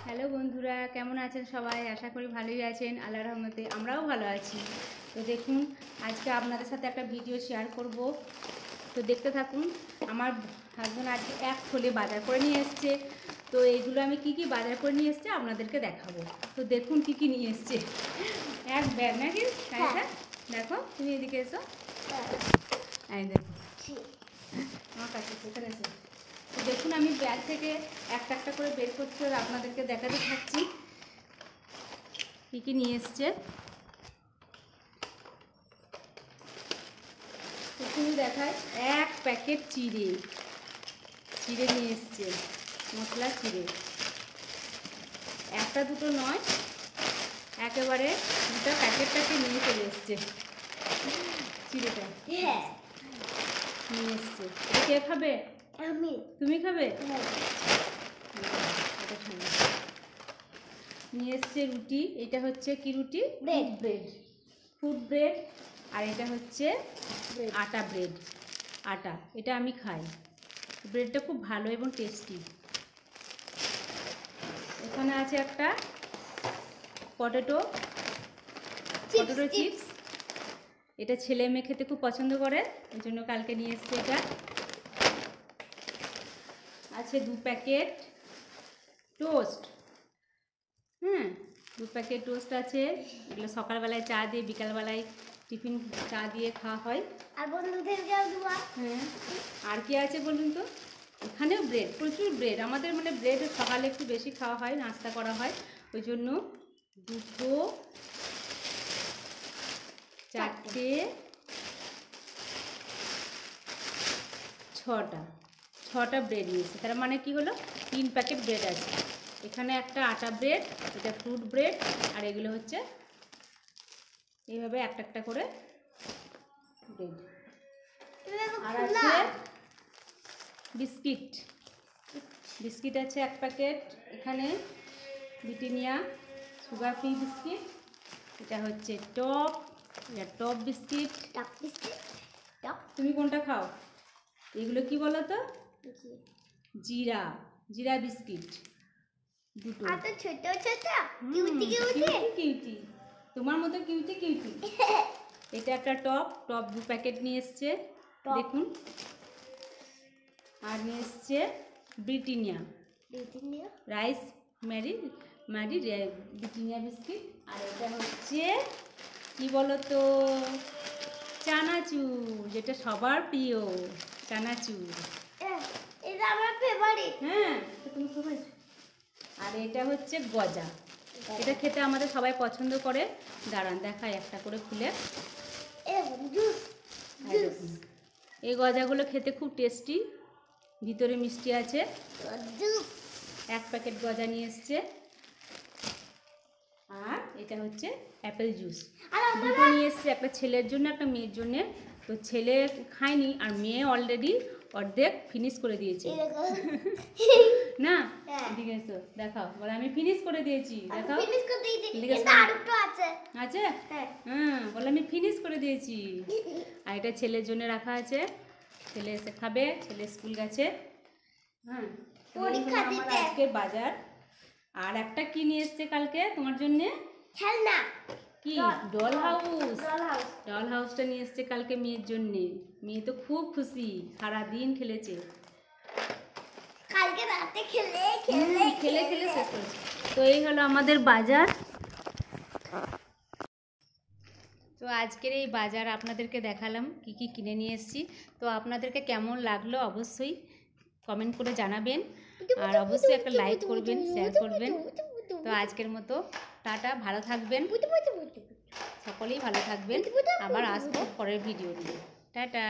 Hello বন্ধুরা, কেমন আছেন সবাই? আশা করি ভালোই আছেন। আল্লাহর রহমতে আমরাও ভালো আছি। তো দেখুন, আজকে আপনাদের সাথে একটা ভিডিও শেয়ার করব। তো দেখতে থাকুন। আমার হাজব্যান্ড আজকে এক থলে বাজার করে নিয়ে এসছে। তো এইগুলো আমি কি কি বাজার করে নিয়ে এসছে আপনাদেরকে দেখাবো। তো দেখুন কি কি নিয়ে এসছে। এক ব্যাগ নাকি হ্যাঁ, দেখো তুমি এদিকে এসো। এই দেখো আমার কাছে সেখানে এসে। তো দেখুন, আমি ব্যাগ থেকে একটা একটা করে বের করছি আর আপনাদেরকে দেখাতে থাকছি কী কী নিয়ে এসছে। প্রথমে দেখায় এক প্যাকেট চিড়ে নিয়ে এসছে, মশলা চিড়ে। একটা দুটো নয়, একেবারে দুটো প্যাকেটটাকে নিয়ে চলে এসছে। চিড়েটা নিয়ে এসছে। কে খাবে? আমি। তুমি খাবে? নিয়ে এসছে রুটি। এটা হচ্ছে কি রুটি? Food bread. আর এটা হচ্ছে আটা ব্রেড। আটা, এটা আমি খাই। ব্রেডটা খুব ভালো এবং টেস্টি। এখানে আছে একটা পটেটো চিপস। এটা ছেলে মেয়ে খেতে খুব পছন্দ করে, ওই জন্য কালকে নিয়ে এসছে এটা। আছে 2 প্যাকেট টোস্ট। 2 প্যাকেট টোস্ট আছে। এগুলো সকালবেলায় চা দিয়ে, বিকালবেলায় টিফিন চা দিয়ে খাওয়া হয়। আর বন্ধুদেরকেও দেওয়া। হ্যাঁ, আর কি আছে বলুন তো? এখানেও ব্রেড, প্রচুর ব্রেড। আমাদের মানে ব্রেড সকালে একটু বেশি খাওয়া হয়, নাস্তা করা হয়, ওই জন্য 2, 4, 6টা ব্রেড নিয়েছে। তার মানে কি হলো, 3 প্যাকেট ব্রেড আছে। এখানে একটা আটা ব্রেড, এটা ফ্রুট ব্রেড, আর এগুলো হচ্ছে এইভাবে একটা একটা করে ব্রেড। আর আছে বিস্কিট আছে 1 প্যাকেট। এখানে ব্রিটানিয়া সুগার ফ্রি বিস্কিট। এটা হচ্ছে টপ বিস্কিট। তুমি কোনটা খাও? এগুলো কি বলো তো? জিরা বিস্কিট। দুটো। আর তো ছোট ছোট কিউটি, তোমার মতো কিউটি। এটা একটা টপ 2 প্যাকেট নিয়ে এসছে, দেখুন। আর নিয়ে এসছে ব্রিটানিয়া রাইস ম্যারি ব্রিটানিয়া বিস্কিট। আর এটা হচ্ছে কি বলো তো, চানাচুর, যেটা সবার প্রিয় চানাচুর। এটা আমার ফেভারিট। হ্যাঁ, তুমি সবাই। আর এটা হচ্ছে গজা। এটা খেতে আমাদের সবাই পছন্দ করে। দাঁড়ান দেখাই একটা করে খুলে। এই গজাগুলো খেতে খুব টেস্টি, ভিতরে মিষ্টি আছে। 1 প্যাকেট গজা নিয়ে এসছে। আর এটা হচ্ছে অ্যাপেল জুস। দুটো নিয়ে এসছে, একটা ছেলের জন্য, একটা মেয়ের জন্য। তো ছেলে খায়নি, আর মেয়ে অলরেডি অর্ধেক ফিনিশ করে দিয়েছে। না, ঠিক আছে, দেখাও, বলে আমি ফিনিশ করে দিয়েছি। দেখাও, আছে। হ্যাঁ, বলে আমি ফিনিশ করে দিয়েছি। আর এটা ছেলের জন্য রাখা আছে, ছেলে এসে খাবে, ছেলে স্কুল গেছে। হ্যাঁ, আমার আজকের বাজার। আর একটা কি নিয়ে এসছে কালকে তোমার জন্য? খেলনা। কি? ডল হাউসটা নিয়ে এসছে কালকে মেয়ের জন্য। মেয়ে তো খুব খুশি, সারাদিন খেলেছে। কালকে রাতে খেলে শেষ করেছে। তো এই হলো আমাদের বাজার। তো আজকের এই বাজার আপনাদেরকে দেখালাম কি কি কিনে নিয়ে এসেছি। তো আপনাদেরকে কেমন লাগলো অবশ্যই কমেন্ট করে জানাবেন, আর অবশ্যই একটা লাইক করবেন, শেয়ার করবেন। তো আজকের মতো টাটা, ভালো থাকবেন, সকলেই ভালো থাকবেন। আবার আসবো পরের ভিডিও নিয়ে। টাটা।